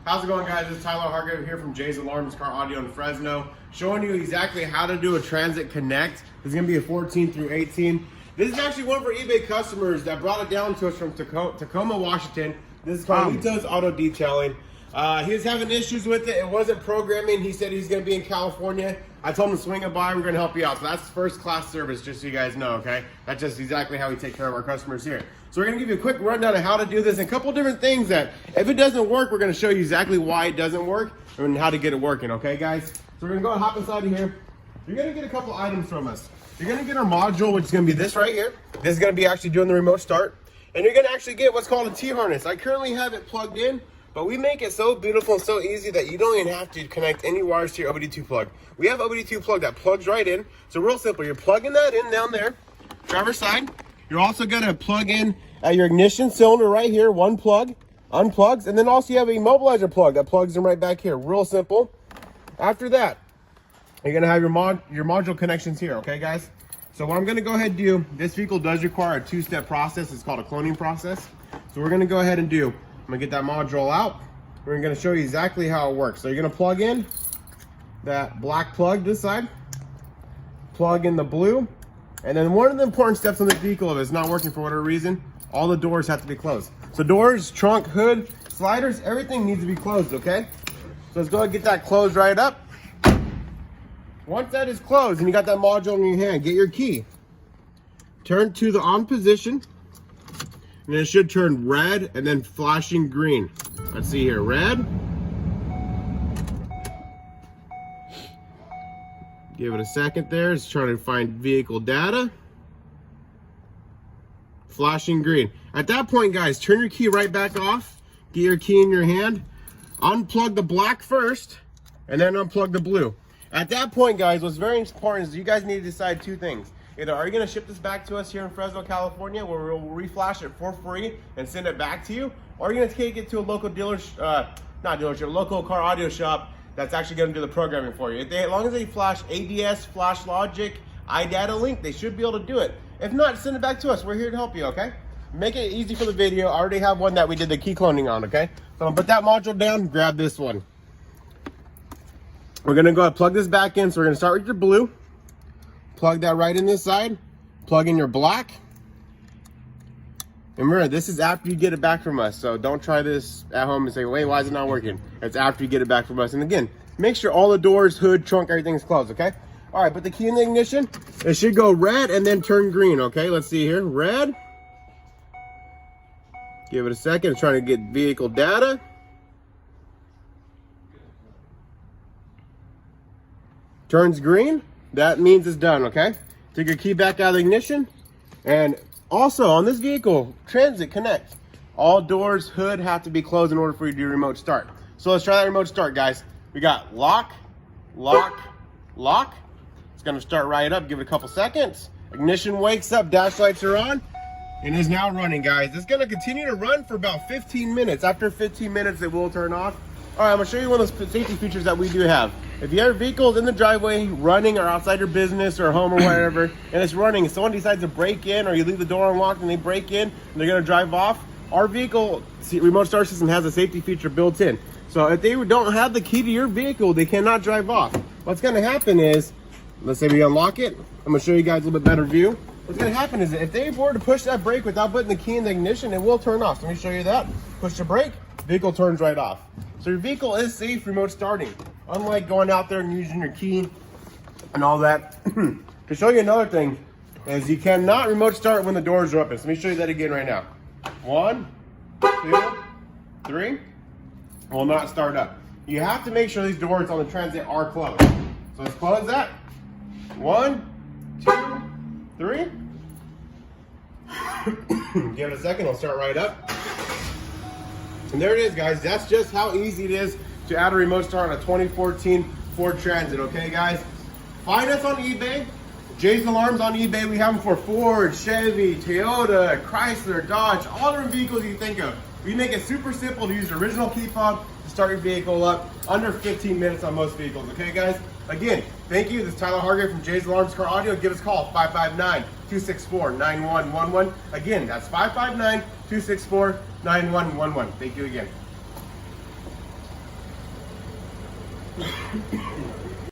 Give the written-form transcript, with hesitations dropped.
How's it going, guys? This is Tyler Hargrave here from Jay's Alarms Car Audio in Fresno, showing you exactly how to do a Transit Connect. This is going to be a 14 through 18. This is actually one of our eBay customers that brought it down to us from Tacoma, Washington. This is Carlito's Auto Detailing. He was having issues with it. It wasn't programming. He said he's going to be in California. I told him to swing it by. We're going to help you out. So that's first class service, just so you guys know, okay? That's just exactly how we take care of our customers here. So we're going to give you a quick rundown of how to do this and a couple different things that if it doesn't work, we're going to show you exactly why it doesn't work and how to get it working, okay, guys? So we're going to go and hop inside of here. You're going to get a couple items from us. You're going to get our module, which is going to be this right here. This is going to be actually doing the remote start. And you're going to actually get what's called a T-harness. I currently have it plugged in, but we make it so beautiful and so easy that you don't even have to connect any wires to your OBD2 plug. We have OBD2 plug that plugs right in. So real simple, you're plugging that in down there, driver's side. You're also going to plug in at your ignition cylinder right here, one plug, unplugs, and then also you have an immobilizer plug that plugs in right back here. Real simple. After that, you're going to have your module connections here, okay, guys? So what I'm going to go ahead and do, this vehicle does require a two-step process. It's called a cloning process. So we're going to go ahead and do, I'm going to get that module out. We're going to show you exactly how it works. So you're going to plug in that black plug this side, plug in the blue, and then one of the important steps on the vehicle, if it's not working for whatever reason, all the doors have to be closed. So doors, trunk, hood, sliders, everything needs to be closed, okay? So let's go ahead and get that closed right up. Once that is closed and you got that module in your hand, get your key. Turn to the on position, and it should turn red and then flashing green. Let's see here, red. Give it a second there. It's trying to find vehicle data. Flashing green. At that point, guys, turn your key right back off. Get your key in your hand. Unplug the black first, and then unplug the blue. At that point, guys, what's very important is you guys need to decide two things. Either are you going to ship this back to us here in Fresno, California, where we'll reflash it for free and send it back to you, or are you going to take it to a local local car audio shop that's actually going to do the programming for you. As long as they flash ADS, Flash Logic, iData Link, they should be able to do it. If not, send it back to us. We're here to help you, okay? Make it easy for the video. I already have one that we did the key cloning on, okay? So I'm going to put that module down, grab this one. We're going to go ahead and plug this back in. So we're going to start with your blue. Plug that right in this side. Plug in your black. And remember, this is after you get it back from us. So don't try this at home and say, wait, why is it not working? It's after you get it back from us. And again, make sure all the doors, hood, trunk, everything's closed, okay? All right, put the key in the ignition. It should go red and then turn green, okay? Let's see here, red. Give it a second, it's trying to get vehicle data. Turns green, that means it's done, okay? Take your key back out of the ignition. And also on this vehicle, Transit Connect, all doors, hood have to be closed in order for you to do remote start. So let's try that remote start, guys. We got lock, lock, lock. It's gonna start right up, give it a couple seconds. Ignition wakes up, dash lights are on, and is now running, guys. It's gonna continue to run for about 15 minutes. After 15 minutes, it will turn off. All right, I'm gonna show you one of those safety features that we do have. If you have vehicles in the driveway running or outside your business or home or whatever, and it's running, someone decides to break in or you leave the door unlocked and they break in and they're gonna drive off, our vehicle remote start system has a safety feature built in. So if they don't have the key to your vehicle, they cannot drive off. What's gonna happen is, let's say we unlock it. I'm gonna show you guys a little bit better view. What's gonna happen is if they were to push that brake without putting the key in the ignition, it will turn off. So let me show you that. Push the brake, vehicle turns right off. So your vehicle is safe remote starting, unlike going out there and using your key and all that. To show you another thing is you cannot remote start when the doors are open. So let me show you that again right now. 1, 2, 3. Will not start up. You have to make sure these doors on the Transit are closed. So let's close that. 1, 2, 3. Give it a second, it'll start right up. And there it is, guys. That's just how easy it is to add a remote start on a 2014 Ford Transit, okay, guys? Find us on eBay. Jay's Alarms on eBay. We have them for Ford, Chevy, Toyota, Chrysler, Dodge, all different vehicles you think of. We make it super simple to use the original key fob to start your vehicle up under 15 minutes on most vehicles, okay, guys? Again, thank you. This is Tyler Hargrave from Jay's Alarms Car Audio. Give us a call, 559-264-9111. Again, that's 559-264-9111. Thank you again.